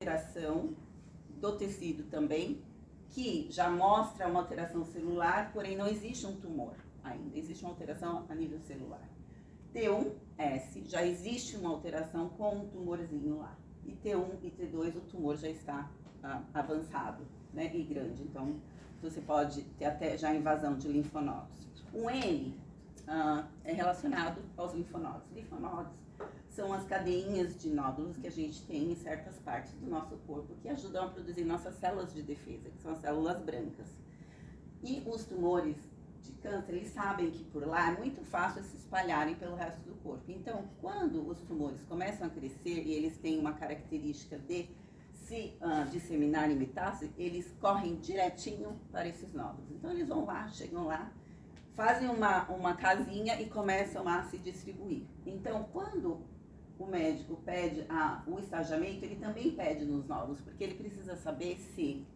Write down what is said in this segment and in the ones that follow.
alteração do tecido também, que já mostra uma alteração celular, porém não existe um tumor ainda, existe uma alteração a nível celular. T1S, já existe uma alteração com um tumorzinho lá. E T1 e T2, o tumor já está avançado, né, e grande, então você pode ter até já invasão de linfonodos. O N é relacionado aos linfonodos. Linfonodos são as cadeinhas de nódulos que a gente tem em certas partes do nosso corpo que ajudam a produzir nossas células de defesa, que são as células brancas. E os tumores de câncer, eles sabem que por lá é muito fácil se espalharem pelo resto do corpo. Então, quando os tumores começam a crescer e eles têm uma característica de se disseminar em metástase, eles correm direitinho para esses nódulos. Então, eles vão lá, chegam lá, fazem uma casinha e começam a se distribuir. Então, quando o médico pede o estagiamento, ele também pede nos nódulos, porque ele precisa saber se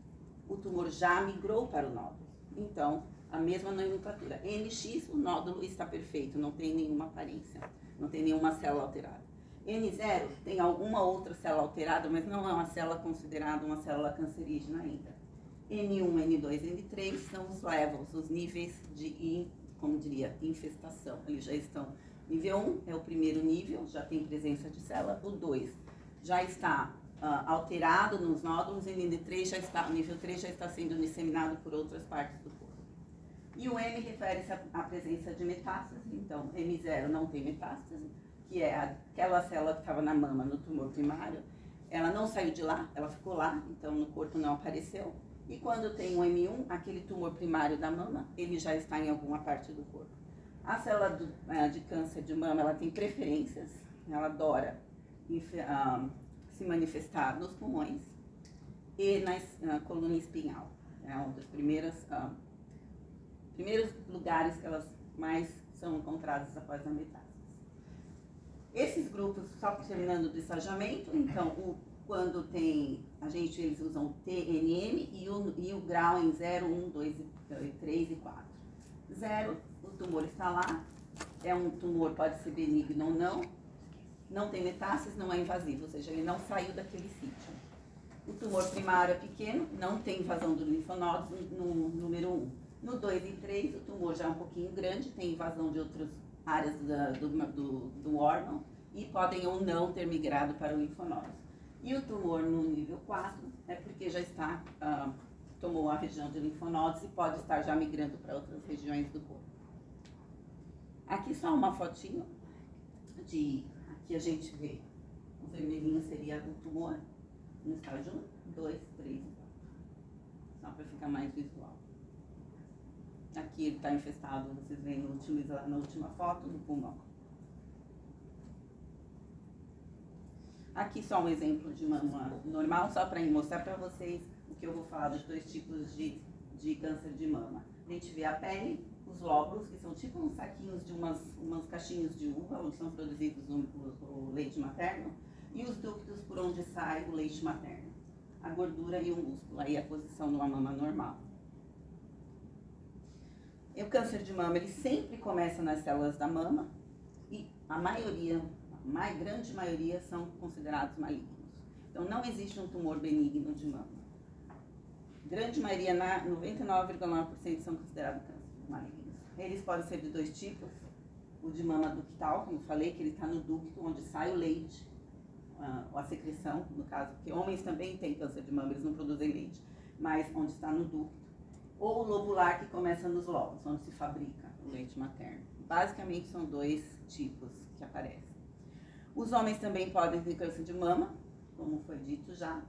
o tumor já migrou para o nódulo. Então, a mesma nomenclatura. NX, o nódulo está perfeito, não tem nenhuma aparência, não tem nenhuma célula alterada. N0 tem alguma outra célula alterada, mas não é uma célula considerada uma célula cancerígena ainda. N1, N2, N3 são os levels, os níveis de, como diria, infestação. Eles já estão. Nível 1 é o primeiro nível, já tem presença de célula. O 2 já está alterado nos nódulos, e o nível 3 já está sendo disseminado por outras partes do corpo. E o M refere-se à presença de metástase. Então, M0 não tem metástase, que é aquela célula que estava na mama, no tumor primário. Ela não saiu de lá, ela ficou lá, então no corpo não apareceu. E quando tem um M1, aquele tumor primário da mama, ele já está em alguma parte do corpo. A célula de câncer de mama, ela tem preferências, ela adora se manifestar nos pulmões e na coluna espinhal. É um dos primeiros lugares que elas mais são encontradas após a metástase. Esses grupos, só terminando do estagiamento, então, quando tem, eles usam TNM e o grau em 0, 1, 2, 3 e 4. 0, o tumor está lá, é um tumor, pode ser benigno ou não tem metástase, não é invasivo, ou seja, ele não saiu daquele sítio. O tumor primário é pequeno, não tem invasão dos linfonodos no número 1. No 2 e 3, o tumor já é um pouquinho grande, tem invasão de outras áreas do órgão e podem ou não ter migrado para o linfonodo. E o tumor no nível 4 é porque já tomou a região de linfonodos e pode estar já migrando para outras regiões do corpo. Aqui só uma fotinho aqui a gente vê, o vermelhinho seria o tumor, no estágio 1, 2, 3 e 4. Só para ficar mais visual. Aqui ele está infestado, vocês veem na última foto, no pulmão. Aqui só um exemplo de mama normal, só para mostrar para vocês o que eu vou falar dos dois tipos de câncer de mama. A gente vê a pele, os lóbulos, que são tipo uns saquinhos de umas caixinhas de uva, onde são produzidos o leite materno, e os ductos por onde sai o leite materno. A gordura e o músculo, aí a posição de uma mama normal. E o câncer de mama, ele sempre começa nas células da mama, e a grande maioria são considerados malignos. Então, não existe um tumor benigno de mama. Grande maioria, 99,9% são considerados cânceres malignos. Eles podem ser de dois tipos. O de mama ductal, como eu falei, que ele está no ducto, onde sai o leite, a secreção, no caso, porque homens também têm câncer de mama, eles não produzem leite, mas onde está no ducto. Ou o lobular, que começa nos lóbulos, onde se fabrica o leite materno. Basicamente, são dois tipos que aparecem. Os homens também podem ter câncer de mama, como foi dito já.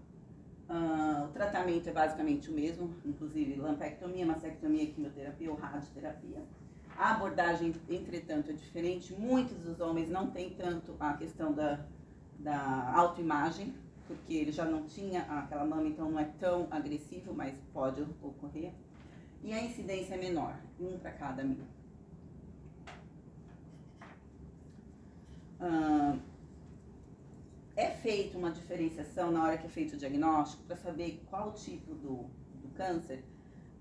O tratamento é basicamente o mesmo, inclusive lampectomia, mastectomia, quimioterapia ou radioterapia. A abordagem, entretanto, é diferente. Muitos dos homens não têm tanto a questão da autoimagem, porque ele já não tinha aquela mama, então não é tão agressivo, mas pode ocorrer. E a incidência é menor, 1 para cada 1000. É feita uma diferenciação na hora que é feito o diagnóstico para saber qual o tipo do câncer,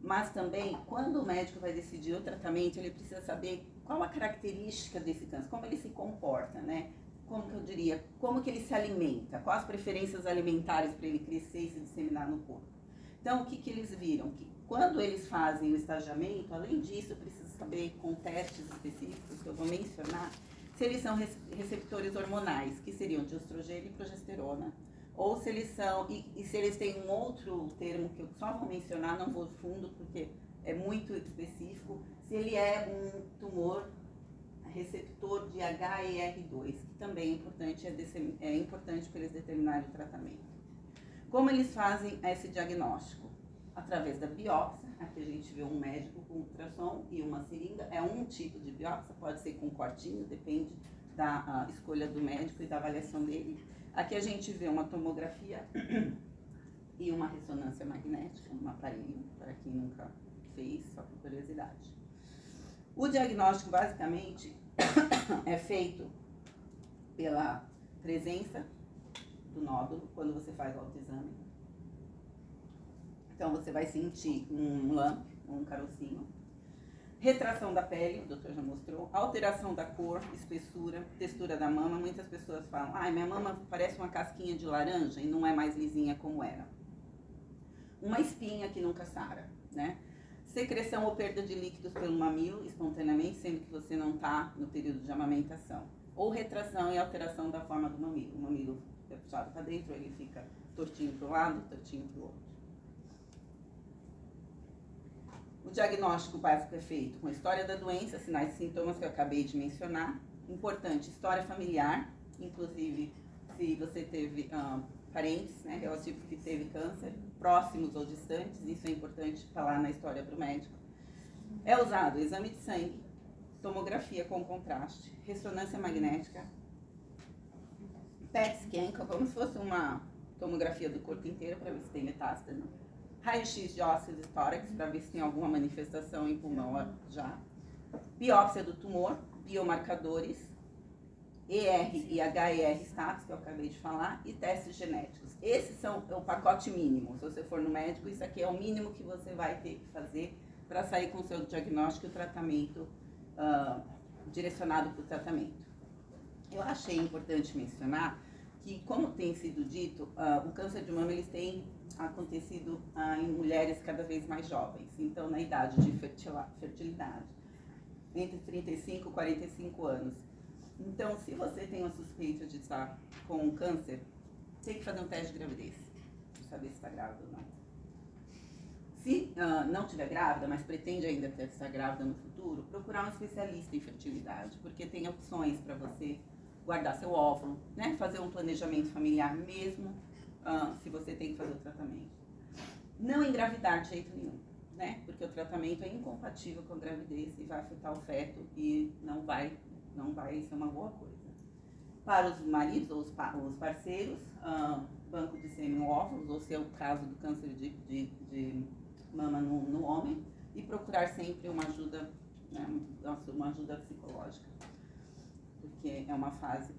mas também quando o médico vai decidir o tratamento, ele precisa saber qual a característica desse câncer, como ele se comporta, né? como que eu diria, como que ele se alimenta, quais as preferências alimentares para ele crescer e se disseminar no corpo. Então, o que eles viram? Que quando eles fazem o estagiamento, além disso, eu preciso saber com testes específicos que eu vou mencionar, se eles são receptores hormonais, que seriam de estrogênio e progesterona, ou se eles são, e se eles têm um outro termo que eu só vou mencionar, não vou fundo porque é muito específico, se ele é um tumor receptor de HER2, que também é importante, é importante para eles determinarem o tratamento. Como eles fazem esse diagnóstico? Através da biópsia, aqui a gente vê um médico com ultrassom e uma seringa, é um tipo de biópsia, pode ser com cortinho, depende da escolha do médico e da avaliação dele. Aqui a gente vê uma tomografia e uma ressonância magnética, um aparelho, para quem nunca fez, só por curiosidade. O diagnóstico, basicamente, é feito pela presença do nódulo, quando você faz o autoexame. Então, você vai sentir um lump, um carocinho. Retração da pele, o doutor já mostrou. Alteração da cor, espessura, textura da mama. Muitas pessoas falam, minha mama parece uma casquinha de laranja e não é mais lisinha como era. Uma espinha que nunca sara, né? Secreção ou perda de líquidos pelo mamilo, espontaneamente, sendo que você não está no período de amamentação. Ou retração e alteração da forma do mamilo. O mamilo é puxado para dentro, ele fica tortinho para um lado, tortinho para o outro. O diagnóstico básico é feito com a história da doença, sinais e sintomas que eu acabei de mencionar. Importante, história familiar, inclusive se você teve parentes, né, relativos que teve câncer, próximos ou distantes, isso é importante falar na história para o médico. É usado exame de sangue, tomografia com contraste, ressonância magnética, PET scan, como se fosse uma tomografia do corpo inteiro para ver se tem metástase, raio-x de ósseos e tórax para ver se tem alguma manifestação em pulmão já, biópsia do tumor, biomarcadores, ER e HER status, que eu acabei de falar, e testes genéticos. Esses são o pacote mínimo. Se você for no médico, isso aqui é o mínimo que você vai ter que fazer para sair com o seu diagnóstico e o tratamento direcionado para o tratamento. Eu achei importante mencionar que, como tem sido dito, o câncer de mama eles tem acontecido em mulheres cada vez mais jovens, então na idade de fertilidade, entre 35 e 45 anos. Então, se você tem uma suspeita de estar com câncer, tem que fazer um teste de gravidez, para saber se está grávida ou não. Se não estiver grávida, mas pretende ainda estar grávida no futuro, procurar um especialista em fertilidade, porque tem opções para você guardar seu óvulo, né? Fazer um planejamento familiar mesmo, se você tem que fazer o tratamento. Não engravidar de jeito nenhum, né? Porque o tratamento é incompatível com a gravidez e vai afetar o feto e não vai ser uma boa coisa. Para os maridos ou os parceiros, banco de sêmen ou óvulos, ou se é o caso do câncer de mama no homem, e procurar sempre uma ajuda, né, uma ajuda psicológica, porque é uma fase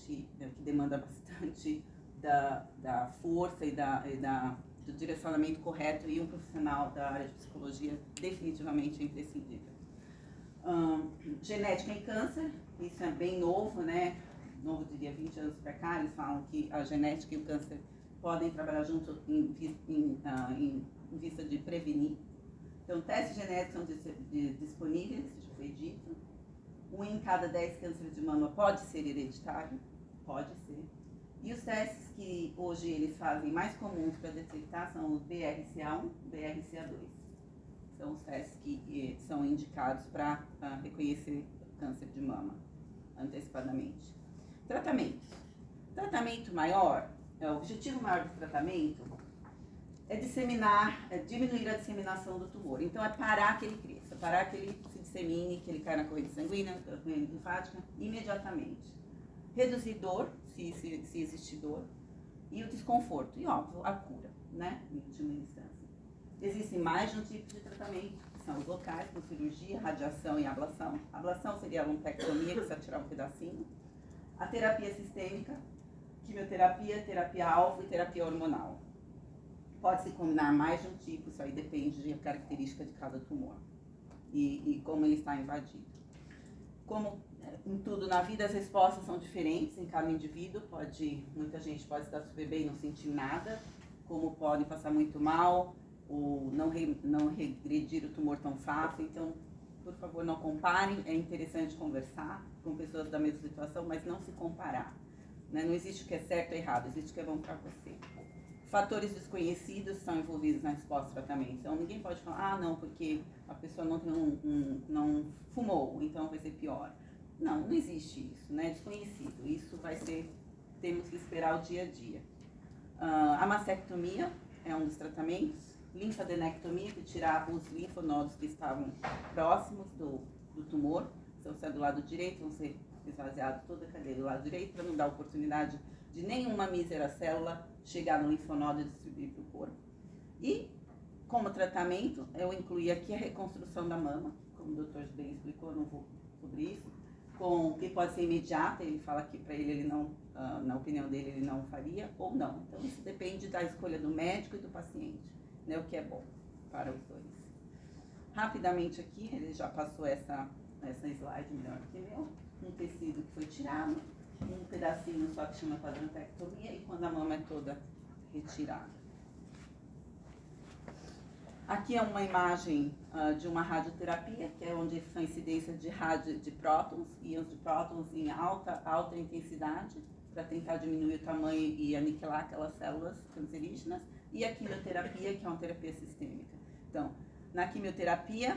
que demanda bastante da força e do direcionamento correto, e um profissional da área de psicologia definitivamente é imprescindível. Genética em câncer, isso é bem novo, né? Novo, diria 20 anos para cá, eles falam que a genética e o câncer podem trabalhar junto em vista de prevenir. Então, testes genéticos são disponíveis, já foi dito. 1 em cada 10 cânceres de mama pode ser hereditário, pode ser. E os testes que hoje eles fazem mais comuns para detectar são o BRCA1 e BRCA2. São os testes que são indicados para reconhecer câncer de mama antecipadamente. Tratamentos. Tratamento maior, o objetivo maior do tratamento é diminuir a disseminação do tumor. Então, é parar que ele cresça, parar que ele se dissemine, que ele caia na corrente sanguínea, na corrente linfática, imediatamente. Reduzir dor, se existe dor, e o desconforto. E, óbvio, a cura, né, em última instância. Existem mais de um tipo de tratamento, que são os locais, com cirurgia, radiação e ablação. A ablação seria a lumpectomia, que você vai tirar um pedacinho. A terapia sistêmica, quimioterapia, terapia-alvo e terapia hormonal. Pode-se combinar mais de um tipo, isso aí depende da característica de cada tumor e como ele está invadido. Como Em tudo na vida as respostas são diferentes em cada indivíduo. Muita gente pode estar super bem e não sentir nada, como pode passar muito mal, ou não regredir o tumor tão fácil. Então, por favor, não comparem. É interessante conversar com pessoas da mesma situação, mas não se comparar. Né? Não existe o que é certo ou errado, existe o que é bom para você. Fatores desconhecidos são envolvidos na resposta ao tratamento. Então, ninguém pode falar, não, porque a pessoa não fumou, então vai ser pior. Não existe isso, né? Desconhecido. Isso temos que esperar o dia a dia. A mastectomia é um dos tratamentos. Linfadenectomia, que tirar os linfonodos que estavam próximos do tumor. Então, se é do lado direito, vão ser esvaziados toda a cadeia do lado direito, para não dar oportunidade de nenhuma mísera célula chegar no linfonodo e distribuir para o corpo. E, como tratamento, eu incluí aqui a reconstrução da mama, como o Dr. bem explicou, eu não vou sobre isso, que pode ser imediata. Ele fala que para ele não, na opinião dele, ele não faria ou não. Então, isso depende da escolha do médico e do paciente, né, o que é bom para os dois. Rapidamente aqui, ele já passou essa slide melhor que meu. Um tecido que foi tirado, um pedacinho só que chama quadrantectomia, e quando a mama é toda retirada. Aqui é uma imagem de uma radioterapia, que é onde são incidências de prótons, íons de prótons em alta intensidade, para tentar diminuir o tamanho e aniquilar aquelas células cancerígenas, e a quimioterapia, que é uma terapia sistêmica. Então, na quimioterapia,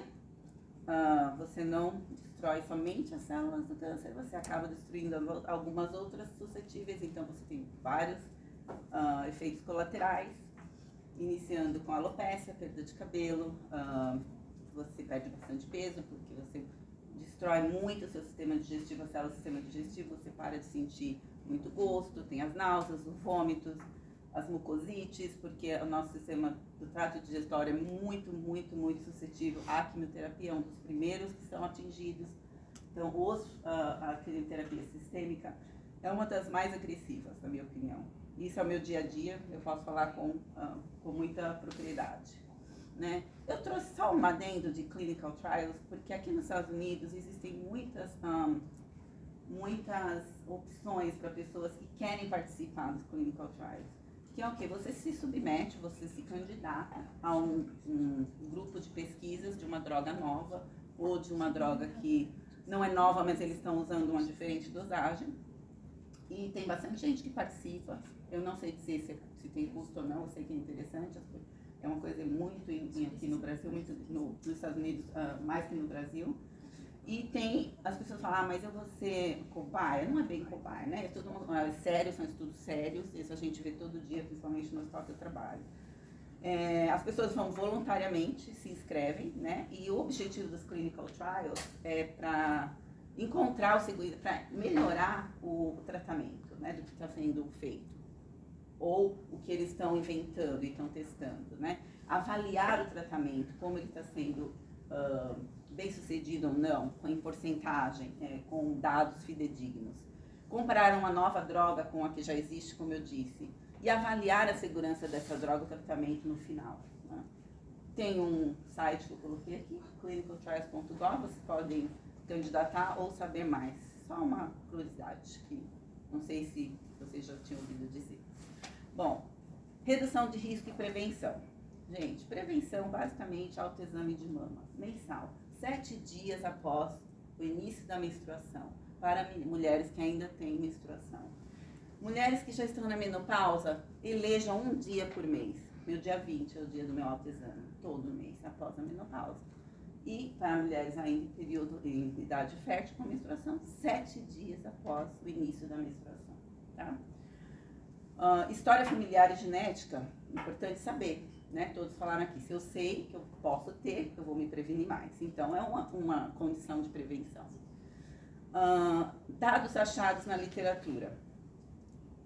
você não destrói somente as células do câncer, você acaba destruindo algumas outras suscetíveis, então você tem vários efeitos colaterais, iniciando com alopécia, perda de cabelo, você perde bastante peso, porque você destrói muito o seu sistema digestivo, a célula do sistema digestivo, você para de sentir muito gosto, tem as náuseas, os vômitos, as mucosites, porque o nosso sistema do trato digestório é muito, muito, muito suscetível à quimioterapia, é um dos primeiros que são atingidos. Então, a quimioterapia sistêmica é uma das mais agressivas, na minha opinião. Isso é o meu dia a dia, eu posso falar com muita propriedade. Né? Eu trouxe só um adendo de clinical trials, porque aqui nos Estados Unidos existem muitas opções para pessoas que querem participar dos clinical trials. Que é o quê? Você se submete, você se candidata a um grupo de pesquisas de uma droga nova, ou de uma droga que não é nova, mas eles estão usando uma diferente dosagem. E tem bastante gente que participa. Eu não sei dizer se tem custo ou não, eu sei que é interessante. É uma coisa muito aqui no Brasil, muito nos Estados Unidos, mais que no Brasil. E as pessoas falam, mas eu vou ser cobaia. Não é bem cobaia, né? É tudo sério, são estudos sérios. Isso a gente vê todo dia, principalmente no hospital que eu trabalho. As pessoas vão voluntariamente, se inscrevem, né? E o objetivo dos clinical trials é para encontrar para melhorar o tratamento, né? Do que está sendo feito. Ou o que eles estão inventando e estão testando, né? Avaliar o tratamento, como ele está sendo bem sucedido ou não, em porcentagem, com dados fidedignos. Comparar uma nova droga com a que já existe, como eu disse, e avaliar a segurança dessa droga e tratamento no final. Né? Tem um site que eu coloquei aqui, clinicaltrials.gov, vocês podem candidatar ou saber mais. Só uma curiosidade, que não sei se vocês já tinham ouvido dizer. Bom, redução de risco e prevenção. Gente, prevenção, basicamente, autoexame de mama, mensal, 7 dias após o início da menstruação, para mulheres que ainda têm menstruação. Mulheres que já estão na menopausa, elejam um dia por mês. Meu dia 20 é o dia do meu autoexame, todo mês, após a menopausa. E para mulheres ainda em idade fértil com menstruação, 7 dias após o início da menstruação. Tá? História familiar e genética, importante saber. Né? Todos falaram aqui, se eu sei que eu posso ter, eu vou me prevenir mais. Então, é uma condição de prevenção. Dados achados na literatura.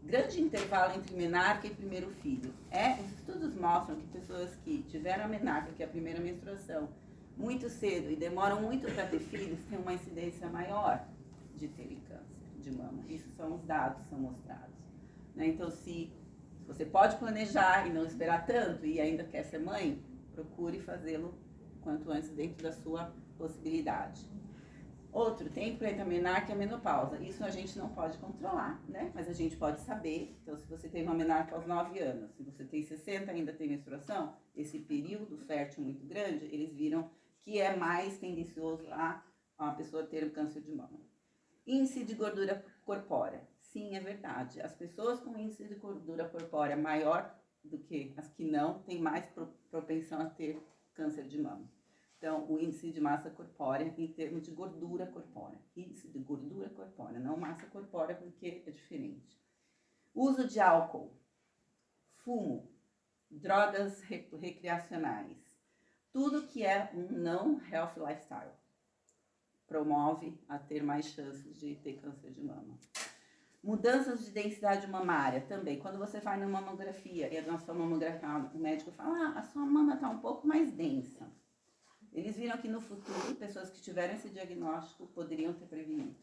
Grande intervalo entre menarca e primeiro filho. Os estudos mostram que pessoas que tiveram a menarca, que é a primeira menstruação, muito cedo e demoram muito para ter filhos, têm uma incidência maior de terem câncer de mama. Isso são os dados, são mostrados. Né? Então, se você pode planejar e não esperar tanto e ainda quer ser mãe, procure fazê-lo quanto antes dentro da sua possibilidade. Outro tem preta menarca e a menopausa. Isso a gente não pode controlar, né? Mas a gente pode saber. Então, se você tem uma menarca aos 9 anos, se você tem 60 e ainda tem menstruação, esse período fértil muito grande, eles viram que é mais tendencioso a pessoa ter câncer de mama. Índice de gordura corpórea. Sim, é verdade. As pessoas com índice de gordura corpórea maior do que as que não têm mais propensão a ter câncer de mama. Então, o índice de massa corpórea em termos de gordura corpórea. Índice de gordura corpórea, não massa corpórea, porque é diferente. Uso de álcool, fumo, drogas recreacionais. Tudo que é um não health lifestyle promove a ter mais chances de ter câncer de mama. Mudanças de densidade mamária também. Quando você vai na mamografia e na sua mamografia, o médico fala, a sua mama está um pouco mais densa. Eles viram que no futuro, pessoas que tiveram esse diagnóstico poderiam ter prevenido,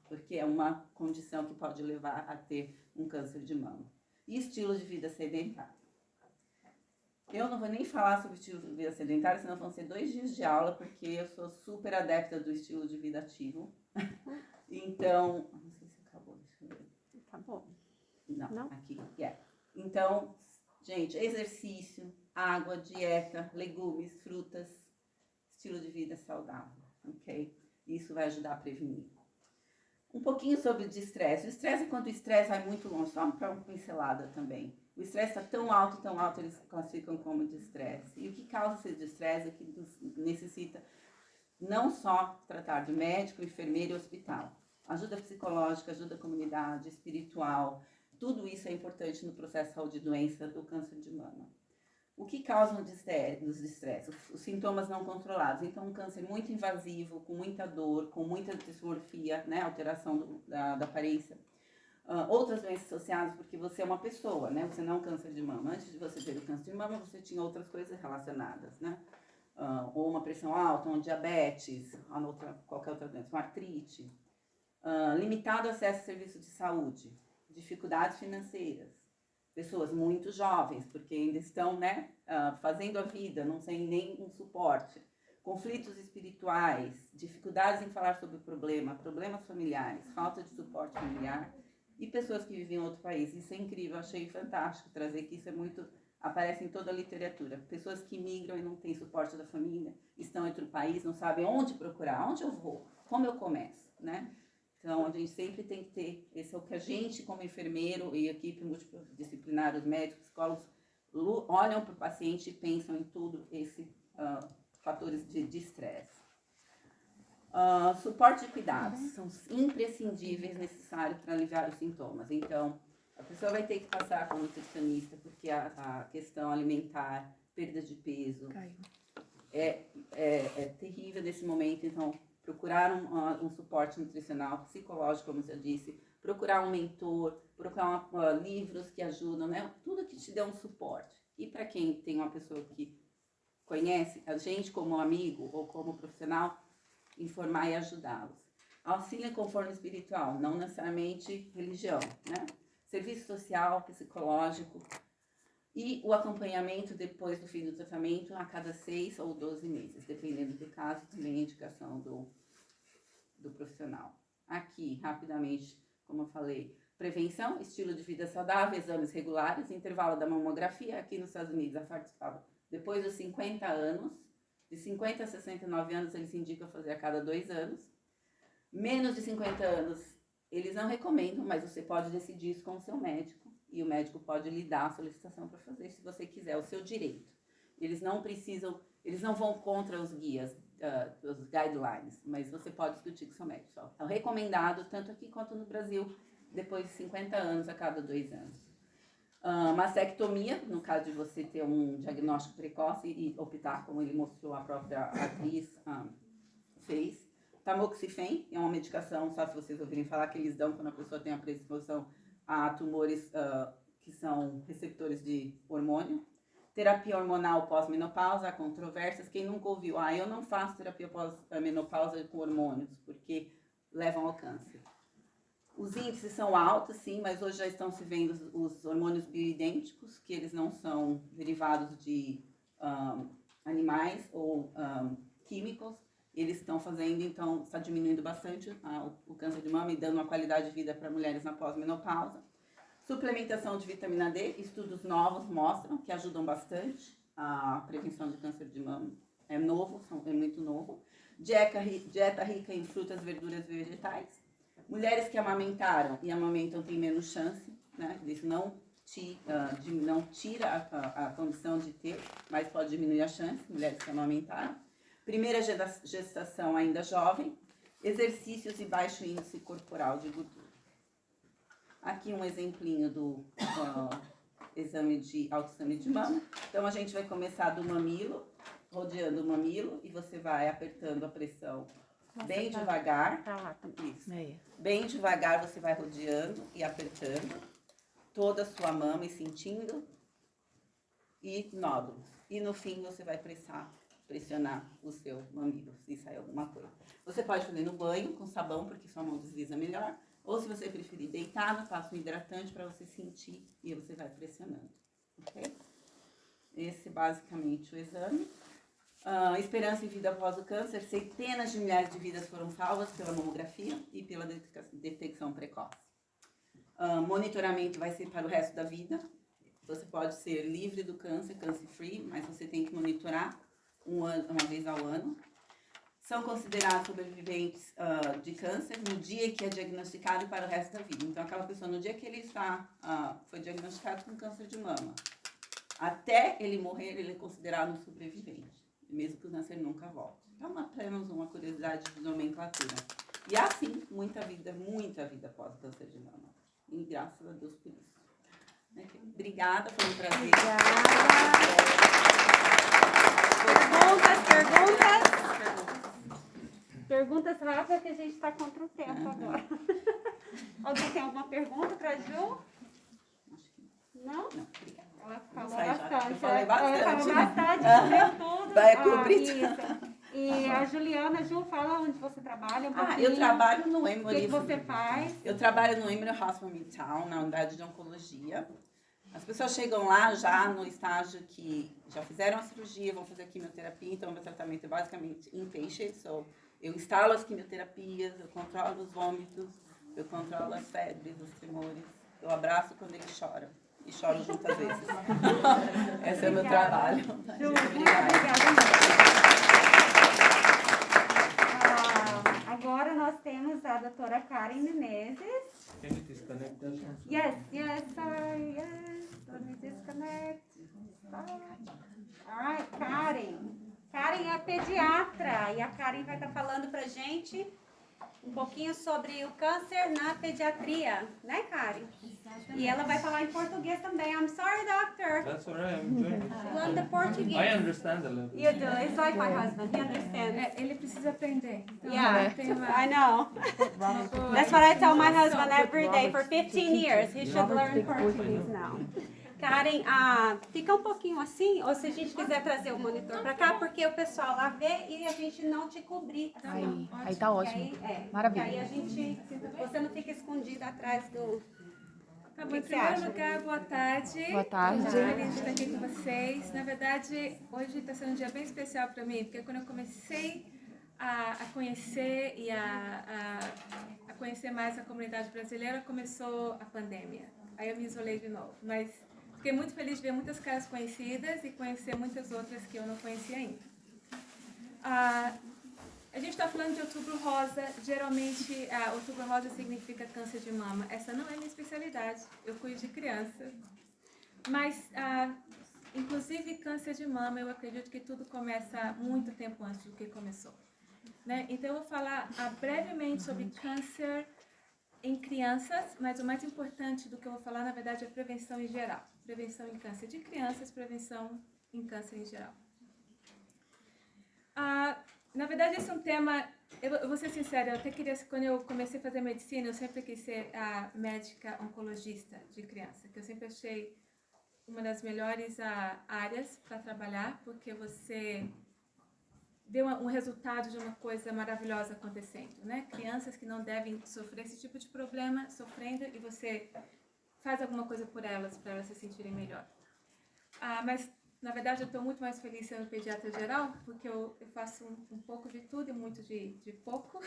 porque é uma condição que pode levar a ter um câncer de mama. E estilo de vida sedentário. Eu não vou nem falar sobre estilo de vida sedentário, senão vão ser 2 dias de aula, porque eu sou super adepta do estilo de vida ativo. Então, não sei se acabou, deixa eu ver. Acabou? Não. Aqui, yeah. Então, gente, exercício, água, dieta, legumes, frutas, estilo de vida saudável, ok? Isso vai ajudar a prevenir. Um pouquinho sobre o estresse. O estresse, enquanto o estresse vai muito longe, só para uma pincelada também. O estresse está tão alto, eles classificam como de estresse. E o que causa esse estresse é que necessita não só tratar de médico, enfermeiro e hospital. Ajuda psicológica, ajuda comunidade, espiritual. Tudo isso é importante no processo de saúde e doença do câncer de mama. O que causa os estresse? Os sintomas não controlados. Então, um câncer muito invasivo, com muita dor, com muita dismorfia, né? Alteração da aparência. Outras doenças associadas, porque você é uma pessoa, né? Você não é um câncer de mama. Antes de você ter o câncer de mama, você tinha outras coisas relacionadas, né? Ou uma pressão alta, um diabetes, qualquer outra doença, uma artrite. Limitado acesso a serviços de saúde, dificuldades financeiras. Pessoas muito jovens, porque ainda estão, né, fazendo a vida, não tem nem um suporte. Conflitos espirituais, dificuldades em falar sobre o problema, problemas familiares, falta de suporte familiar e pessoas que vivem em outro país. Isso é incrível, achei fantástico trazer que isso é muito, aparece em toda a literatura. Pessoas que migram e não têm suporte da família, estão em outro país, não sabem onde procurar, onde eu vou, como eu começo, né? Então, a gente sempre tem que ter, esse é o que a gente, como enfermeiro e equipe multidisciplinar, os médicos, psicólogos, olham para o paciente e pensam em tudo esses fatores de estresse. Suporte e cuidados são imprescindíveis, necessários para aliviar os sintomas. Então, a pessoa vai ter que passar com o nutricionista, porque a questão alimentar, perda de peso, é terrível nesse momento. Então, procurar um suporte nutricional, psicológico, como eu disse, procurar um mentor, procurar livros que ajudam, né? Tudo que te dê um suporte. E para quem tem uma pessoa que conhece a gente como amigo ou como profissional, informar e ajudá-los. Auxílio e conforto espiritual, não necessariamente religião, né? Serviço social, psicológico e o acompanhamento depois do fim do tratamento a cada 6 ou 12 meses, dependendo do caso, também a indicação do profissional. Aqui, rapidamente, como eu falei, prevenção, estilo de vida saudável, exames regulares, intervalo da mamografia. Aqui nos Estados Unidos, a FARC fala, depois dos 50 anos, de 50 a 69 anos, eles indicam fazer a cada 2 anos. Menos de 50 anos, eles não recomendam, mas você pode decidir isso com o seu médico. E o médico pode lhe dar a solicitação para fazer, se você quiser, o seu direito. Eles não precisam, eles não vão contra os guias, os guidelines, mas você pode discutir com o seu médico. É recomendado, tanto aqui quanto no Brasil, depois de 50 anos, a cada 2 anos. Mastectomia, no caso de você ter um diagnóstico precoce e optar, como ele mostrou, a própria atriz fez. Tamoxifen é uma medicação, só se vocês ouvirem falar, que eles dão quando a pessoa tem a predisposição a tumores que são receptores de hormônio. Terapia hormonal pós-menopausa, há controvérsias. Quem nunca ouviu, eu não faço terapia pós-menopausa com hormônios, porque levam ao câncer. Os índices são altos, sim, mas hoje já estão se vendo os hormônios bioidênticos, que eles não são derivados de animais ou químicos. eles estão fazendo, então, está diminuindo bastante o câncer de mama e dando uma qualidade de vida para mulheres na pós-menopausa. Suplementação de vitamina D, estudos novos mostram que ajudam bastante a prevenção de câncer de mama. É novo, é muito novo. Dieta rica em frutas, verduras e vegetais. Mulheres que amamentaram e amamentam têm menos chance, né? Isso não tira a condição de ter, mas pode diminuir a chance, mulheres que amamentaram. Primeira gestação ainda jovem. Exercícios e baixo índice corporal de gordura. Aqui um exemplinho do autoexame de mama. Então, a gente vai começar do mamilo, rodeando o mamilo, e você vai apertando a pressão bem devagar. Isso. Bem devagar você vai rodeando e apertando toda a sua mama e sentindo. E nódulos. E no fim você vai pressionar o seu mamilo, se sair alguma coisa. Você pode fazer no banho com sabão, porque sua mão desliza melhor. Ou se você preferir deitado, passa um hidratante para você sentir e você vai pressionando. Ok? Esse é basicamente o exame. Esperança em vida após o câncer. Centenas de milhares de vidas foram salvas pela mamografia e pela detecção precoce. Monitoramento vai ser para o resto da vida. Você pode ser livre do câncer, câncer free, mas você tem que monitorar uma vez ao ano. São considerados sobreviventes de câncer no dia que é diagnosticado e para o resto da vida. Então, aquela pessoa, no dia que ele foi diagnosticado com câncer de mama, até ele morrer, ele é considerado um sobrevivente, mesmo que o câncer nunca volte. Então, apenas uma curiosidade de nomenclatura. E assim, muita vida após o câncer de mama. E graças a Deus por isso. Obrigada, foi um prazer. Perguntas rápidas, que a gente está contra o tempo agora. Alguém tem alguma pergunta para a Ju? Não? Não, obrigada. Ela falou bastante. Eu falei bastante, deu tudo. Vai cobrir. Isso. E a Juliana, Ju, fala onde você trabalha um pouquinho. Eu trabalho no Emory. O que você faz? Eu trabalho no Emory Hospital Midtown, na unidade de oncologia. As pessoas chegam lá já no estágio que já fizeram a cirurgia, vão fazer a quimioterapia, então o meu tratamento é basicamente inpatient. Eu instalo as quimioterapias, eu controlo os vômitos, eu controlo as febres, os tremores, eu abraço quando eles choram. E choro junto às vezes. Esse é o meu trabalho. Ju, obrigada. Agora nós temos a doutora Karen Menezes. Can you disconnect us? Yes, sorry, yes. Let me disconnect. Alright, Karen. Karen é a pediatra e a Karen vai estar falando pra gente um pouquinho sobre o câncer na pediatria, né, Karen? E ela vai falar em português também. I'm sorry, doctor. That's all right, I'm doing it. You learn the Portuguese. I understand a little. You do. It's like my husband. He understands. Ele precisa aprender. Então, Yeah, tem uma- I know. That's what I tell my husband every day for 15 years. He should learn Portuguese now. Karen, fica um pouquinho assim, ou se a gente quiser trazer o monitor pra cá, porque o pessoal lá vê e a gente não te cobrir. Aí tá ótimo. Maravilha. Aí você não fica escondida atrás do... Tá O bom, que em você primeiro acha? lugar, boa tarde. Boa tarde. Estou feliz de estar aqui com vocês. Na verdade, hoje está sendo um dia bem especial para mim, porque quando eu comecei a conhecer e a conhecer mais a comunidade brasileira, começou a pandemia. Aí eu me isolei de novo, mas fiquei muito feliz de ver muitas caras conhecidas e conhecer muitas outras que eu não conhecia ainda. A gente está falando de outubro rosa. Geralmente, outubro rosa significa câncer de mama. Essa não é minha especialidade. Eu cuido de criança. Mas, inclusive, câncer de mama, eu acredito que tudo começa muito tempo antes do que começou. Né? Então, eu vou falar brevemente sobre câncer em crianças, mas o mais importante do que eu vou falar, na verdade, é prevenção em geral. Prevenção em câncer de crianças, prevenção em câncer em geral. Na verdade, esse é um tema, eu vou ser sincera, eu até queria, quando eu comecei a fazer medicina, eu sempre quis ser a médica oncologista de criança, que eu sempre achei uma das melhores áreas para trabalhar, porque você vê um resultado de uma coisa maravilhosa acontecendo, né? Crianças que não devem sofrer esse tipo de problema, sofrendo, e você faz alguma coisa por elas, para elas se sentirem melhor. Mas Na verdade, eu estou muito mais feliz sendo pediatra geral, porque eu faço um pouco de tudo e muito de pouco.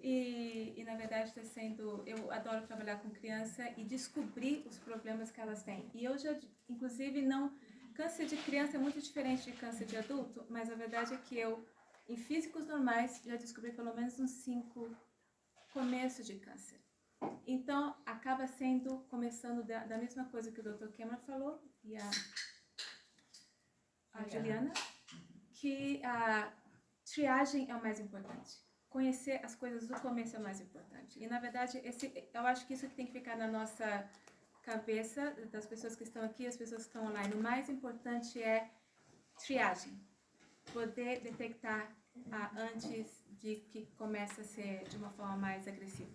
E na verdade, está sendo... Eu adoro trabalhar com criança e descobrir os problemas que elas têm. E eu já, inclusive, não... Câncer de criança é muito diferente de câncer de adulto, mas a verdade é que eu, em físicos normais, já descobri pelo menos uns 5 começos de câncer. Então, acaba sendo, começando da mesma coisa que o Dr. Cameron falou, e a Juliana, que a triagem é o mais importante. Conhecer as coisas do começo é o mais importante. E, na verdade, eu acho que isso que tem que ficar na nossa cabeça, das pessoas que estão aqui, as pessoas que estão online. O mais importante é triagem. Poder detectar antes de que comece a ser de uma forma mais agressiva.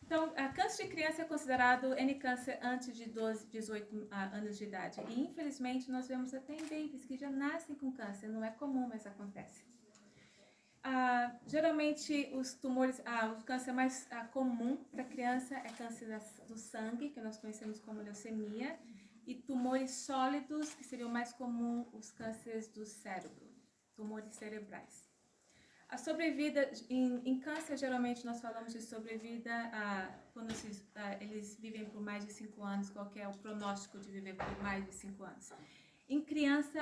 Então, câncer de criança é considerado N-câncer antes de 18 anos de idade. E, infelizmente, nós vemos até em babies que já nascem com câncer. Não é comum, mas acontece. Geralmente, os tumores, o câncer mais comum para criança é câncer do sangue, que nós conhecemos como leucemia, e tumores sólidos, que seriam mais comum os cânceres do cérebro, tumores cerebrais. A sobrevida, em câncer, geralmente nós falamos de sobrevida quando eles vivem por mais de 5 anos, qual que é o pronóstico de viver por mais de 5 anos. Em criança,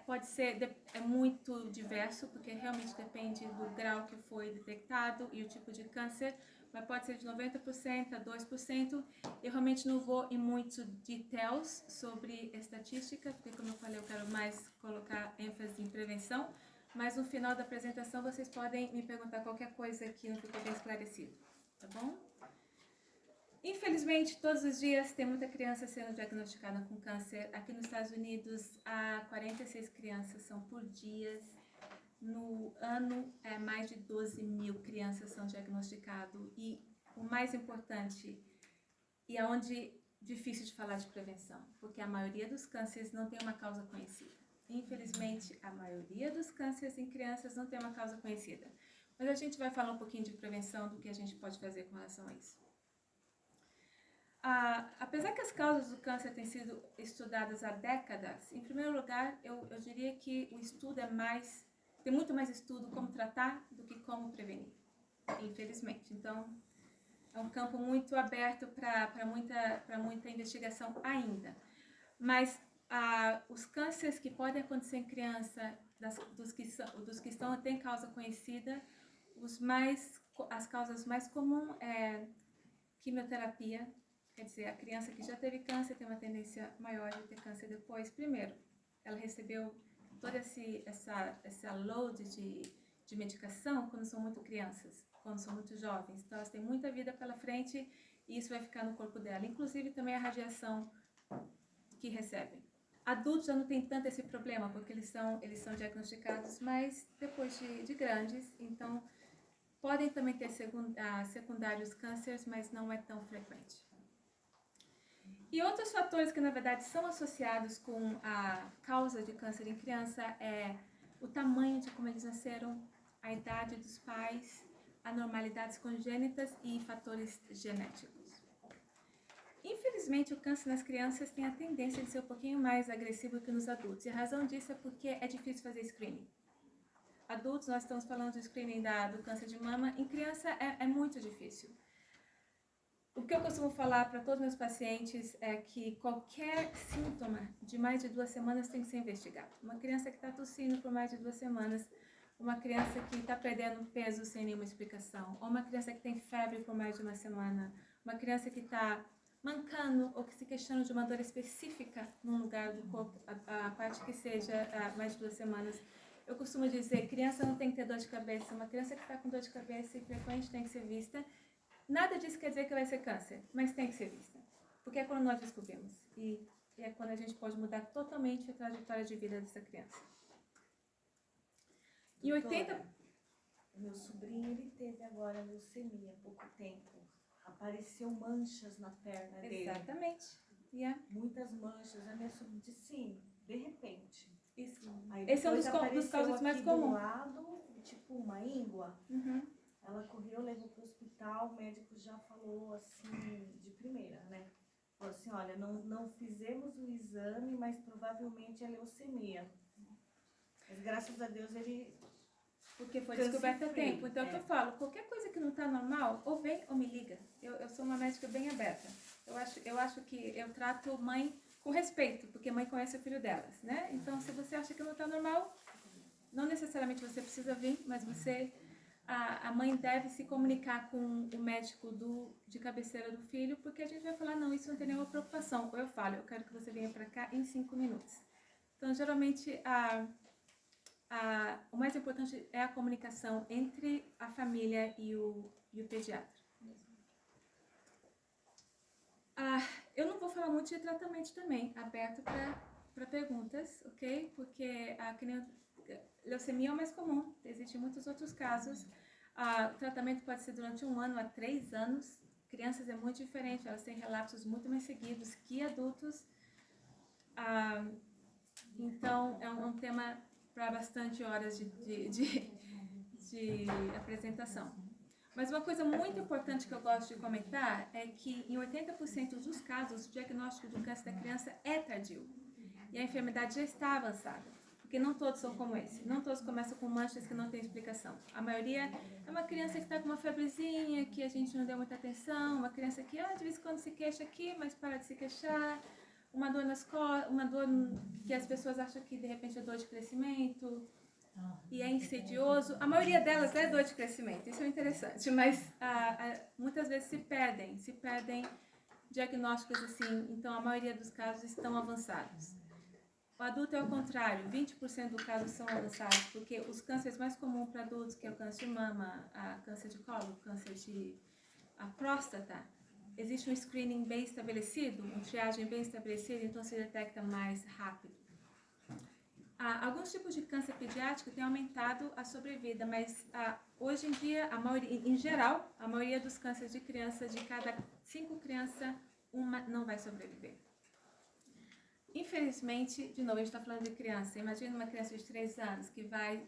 pode ser muito diverso, porque realmente depende do grau que foi detectado e o tipo de câncer, mas pode ser de 90% a 2%. Eu realmente não vou em muitos details sobre estatística, porque, como eu falei, eu quero mais colocar ênfase em prevenção. Mas no final da apresentação vocês podem me perguntar qualquer coisa que não ficou bem esclarecido, tá bom? Infelizmente, todos os dias tem muita criança sendo diagnosticada com câncer. Aqui nos Estados Unidos, 46 crianças são por dia. No ano, mais de 12 mil crianças são diagnosticadas. E o mais importante, e aonde difícil de falar de prevenção, porque a maioria dos cânceres não tem uma causa conhecida. Infelizmente, a maioria dos cânceres em crianças não tem uma causa conhecida. Mas a gente vai falar um pouquinho de prevenção, do que a gente pode fazer com relação a isso. Apesar que as causas do câncer têm sido estudadas há décadas, em primeiro lugar, eu diria que o estudo tem muito mais estudo como tratar do que como prevenir, infelizmente. Então, é um campo muito aberto para muita investigação ainda. Mas os cânceres que podem acontecer em criança, dos que têm causa conhecida, as causas mais comuns é quimioterapia. Quer dizer, a criança que já teve câncer tem uma tendência maior de ter câncer depois. Primeiro, ela recebeu toda essa load de medicação quando são muito crianças, quando são muito jovens. Então, elas têm muita vida pela frente e isso vai ficar no corpo dela. Inclusive, também a radiação que recebem. Adultos já não tem tanto esse problema, porque eles são diagnosticados mais depois de grandes. Então, podem também ter secundários cânceres, mas não é tão frequente. E outros fatores que, na verdade, são associados com a causa de câncer em criança é o tamanho de como eles nasceram, a idade dos pais, anormalidades congênitas e fatores genéticos. Infelizmente, o câncer nas crianças tem a tendência de ser um pouquinho mais agressivo que nos adultos. E a razão disso é porque é difícil fazer screening. Adultos, nós estamos falando do screening do câncer de mama. Em criança, é muito difícil. O que eu costumo falar para todos os meus pacientes é que qualquer síntoma de mais de 2 semanas tem que ser investigado. Uma criança que está tossindo por mais de 2 semanas, uma criança que está perdendo peso sem nenhuma explicação, ou uma criança que tem febre por mais de 1 semana, uma criança que está mancando ou que se queixando de uma dor específica num lugar do corpo, a parte que seja mais de 2 semanas. Eu costumo dizer, criança não tem que ter dor de cabeça, uma criança que está com dor de cabeça e frequente tem que ser vista. Nada disso quer dizer que vai ser câncer, mas tem que ser vista, porque é quando nós descobrimos e é quando a gente pode mudar totalmente a trajetória de vida dessa criança. Em 80... Meu sobrinho, ele teve agora leucemia há pouco tempo. Apareceu manchas na perna dele. Exatamente. Yeah. Muitas manchas. A minha sobrinha disse, sim, de repente. Isso. Aí esse é um dos casos mais comuns. Do lado, tipo uma íngua. Uhum. Ela correu, levou para o hospital, o médico já falou assim, de primeira, né? Falou assim, olha, não fizemos o exame, mas provavelmente é leucemia. Mas graças a Deus ele... Porque foi Câncer descoberto a free, tempo. Então, o que eu falo, qualquer coisa que não está normal, ou vem ou me liga. Eu sou uma médica bem aberta. Eu acho que eu trato mãe com respeito, porque mãe conhece o filho delas, né? Então, se você acha que não está normal, não necessariamente você precisa vir, mas a mãe deve se comunicar com o médico de cabeceira do filho, porque a gente vai falar, não, isso não tem nenhuma preocupação. Ou eu falo, eu quero que você venha para cá em 5 minutos. Então, geralmente, o mais importante é a comunicação entre a família e o pediatra. Eu não vou falar muito de tratamento também, aberto para perguntas, ok? Porque a leucemia é o mais comum, existem muitos outros casos. O tratamento pode ser durante 1 ano a 3 anos. Crianças é muito diferente, elas têm relapsos muito mais seguidos que adultos. Então, é um tema para bastante horas de apresentação. Mas uma coisa muito importante que eu gosto de comentar é que em 80% dos casos, o diagnóstico do câncer da criança é tardio. E a enfermidade já está avançada. Porque não todos são como esse. Não todos começam com manchas que não têm explicação. A maioria é uma criança que está com uma febrezinha, que a gente não deu muita atenção. Uma criança que de vez em quando se queixa aqui, mas para de se queixar. Uma dor nas costas, uma dor que as pessoas acham que de repente é dor de crescimento e é insidioso. A maioria delas é dor de crescimento, isso é interessante, mas muitas vezes se perdem diagnósticos assim, então a maioria dos casos estão avançados. O adulto é o contrário, 20% dos casos são avançados, porque os cânceres mais comuns para adultos, que é o câncer de mama, câncer de colo, câncer de próstata, existe um screening bem estabelecido, uma triagem bem estabelecida, então se detecta mais rápido. Alguns tipos de câncer pediátrico têm aumentado a sobrevida, mas hoje em dia, em geral, a maioria dos cânceres de criança, de cada 5 crianças, uma não vai sobreviver. Infelizmente, de novo, a gente está falando de criança. Imagina uma criança de 3 anos que vai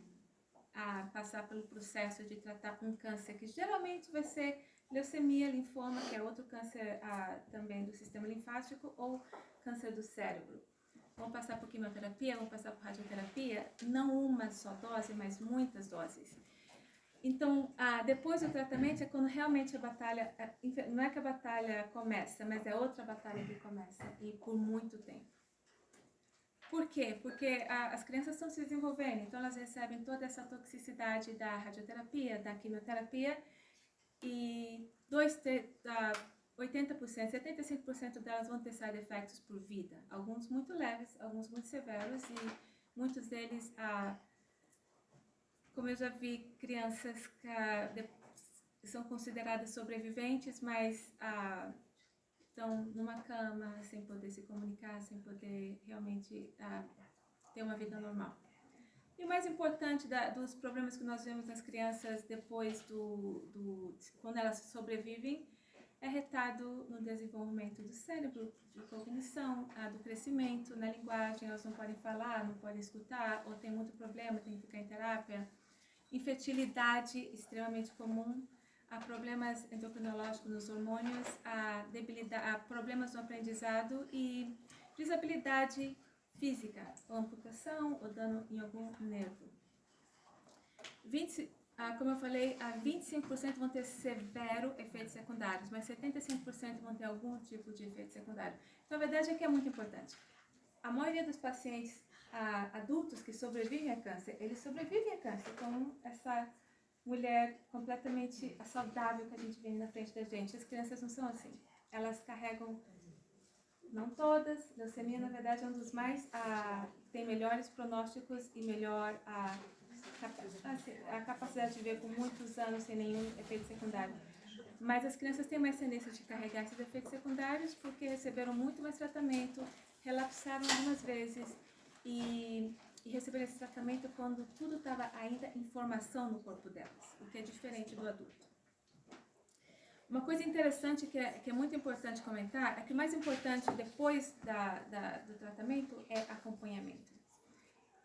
passar pelo processo de tratar um câncer que geralmente vai ser leucemia, linfoma, que é outro câncer também do sistema linfático, ou câncer do cérebro. Vão passar por quimioterapia, vão passar por radioterapia, não uma só dose, mas muitas doses. Então, depois do tratamento é quando realmente a batalha, não é que a batalha começa, mas é outra batalha que começa, e por muito tempo. Por quê? Porque as crianças estão se desenvolvendo, então elas recebem toda essa toxicidade da radioterapia, da quimioterapia, e 80%, 75% delas vão ter side effects por vida. Alguns muito leves, alguns muito severos, e muitos deles, como eu já vi, crianças que são consideradas sobreviventes, mas estão numa cama, sem poder se comunicar, sem poder realmente ter uma vida normal. E o mais importante dos problemas que nós vemos nas crianças depois quando elas sobrevivem, é retardo no desenvolvimento do cérebro, de cognição, do crescimento, na linguagem, elas não podem falar, não podem escutar, ou tem muito problema, tem que ficar em terapia. Infertilidade, extremamente comum, há problemas endocrinológicos nos hormônios, há problemas no aprendizado e desabilidade física, ou amputação, ou dano em algum nervo. Como eu falei, 25% vão ter severo efeitos secundários, mas 75% vão ter algum tipo de efeito secundário. Então, a verdade é que é muito importante. A maioria dos pacientes adultos que sobrevivem a câncer, eles sobrevivem a câncer com essa mulher completamente saudável que a gente vê na frente da gente. As crianças não são assim. Elas carregam, não todas, leucemia na verdade é um dos mais, tem melhores pronósticos e melhor a capacidade de ver por muitos anos sem nenhum efeito secundário. Mas as crianças têm mais tendência de carregar esses efeitos secundários porque receberam muito mais tratamento, relapsaram algumas vezes e receberam esse tratamento quando tudo estava ainda em formação no corpo delas, o que é diferente do adulto. Uma coisa interessante que é muito importante comentar é que o mais importante depois do tratamento é acompanhamento.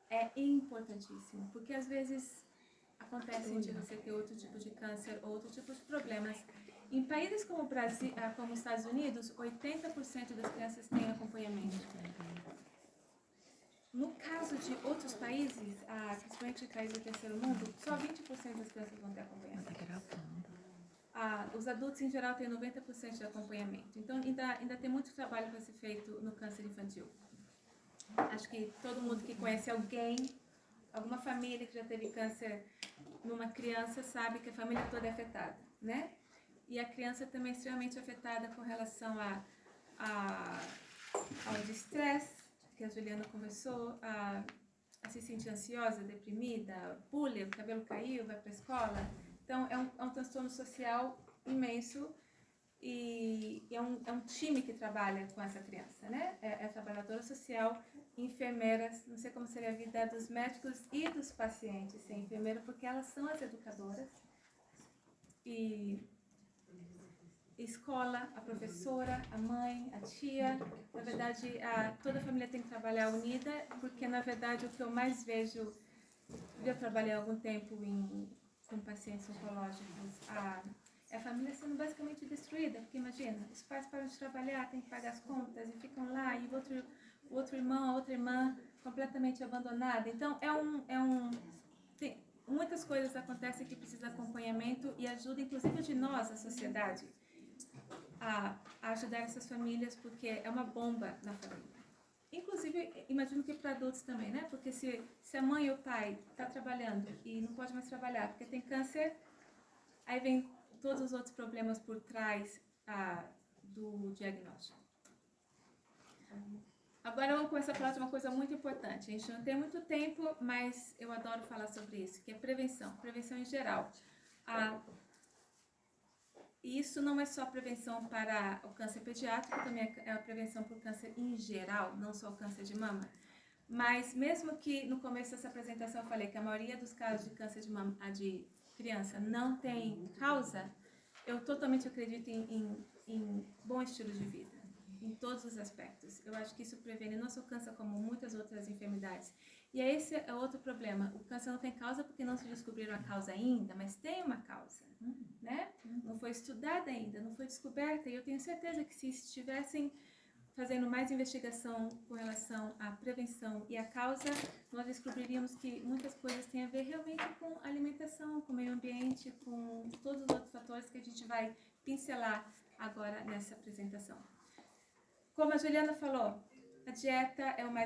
É importantíssimo, porque às vezes acontece de você ter outro tipo de câncer ou outro tipo de problemas. Em países como o Brasil, como os Estados Unidos, 80% das crianças têm acompanhamento. No caso de outros países, principalmente países do terceiro mundo, só 20% das crianças vão ter acompanhamento. Os adultos, em geral, têm 90% de acompanhamento. Então, ainda tem muito trabalho para ser feito no câncer infantil. Acho que todo mundo que conhece alguém, alguma família que já teve câncer numa criança, sabe que a família toda é afetada, né? E a criança também é extremamente afetada com relação ao estresse, que a Juliana conversou, a se sentir ansiosa, deprimida, bullying, o cabelo caiu, vai para a escola. Então, é um transtorno social imenso e é um time que trabalha com essa criança, né? É trabalhadora social, enfermeiras, não sei como seria a vida dos médicos e dos pacientes sem enfermeira, porque elas são as educadoras. E escola, a professora, a mãe, a tia, na verdade, toda a família tem que trabalhar unida, porque, na verdade, o que eu mais vejo, eu trabalhei há algum tempo com pacientes oncológicos, é a família sendo basicamente destruída, porque imagina, os pais param de trabalhar, têm que pagar as contas e ficam lá, e o outro irmão, a outra irmã completamente abandonada. Então, muitas coisas acontecem que precisam de acompanhamento e ajuda, inclusive, de nós, a sociedade, a ajudar essas famílias, porque é uma bomba na família. Inclusive, imagino que para adultos também, né? Porque se a mãe ou o pai está trabalhando e não pode mais trabalhar porque tem câncer, aí vem todos os outros problemas por trás do diagnóstico. Agora vamos começar a falar de uma coisa muito importante. A gente não tem muito tempo, mas eu adoro falar sobre isso, que é prevenção. Prevenção em geral. E isso não é só prevenção para o câncer pediátrico, também é a prevenção para o câncer em geral, não só o câncer de mama. Mas mesmo que no começo dessa apresentação eu falei que a maioria dos casos de câncer de mama, de criança, não tem causa, eu totalmente acredito em bom estilo de vida, em todos os aspectos. Eu acho que isso previne não só câncer, como muitas outras enfermidades. E esse é outro problema. O câncer não tem causa porque não se descobriram a causa ainda, mas tem uma causa, né? Não foi estudada ainda, não foi descoberta. E eu tenho certeza que se estivessem fazendo mais investigação com relação à prevenção e à causa, nós descobriríamos que muitas coisas têm a ver realmente com alimentação, com meio ambiente, com todos os outros fatores que a gente vai pincelar agora nessa apresentação. Como a Juliana falou, a dieta é o mais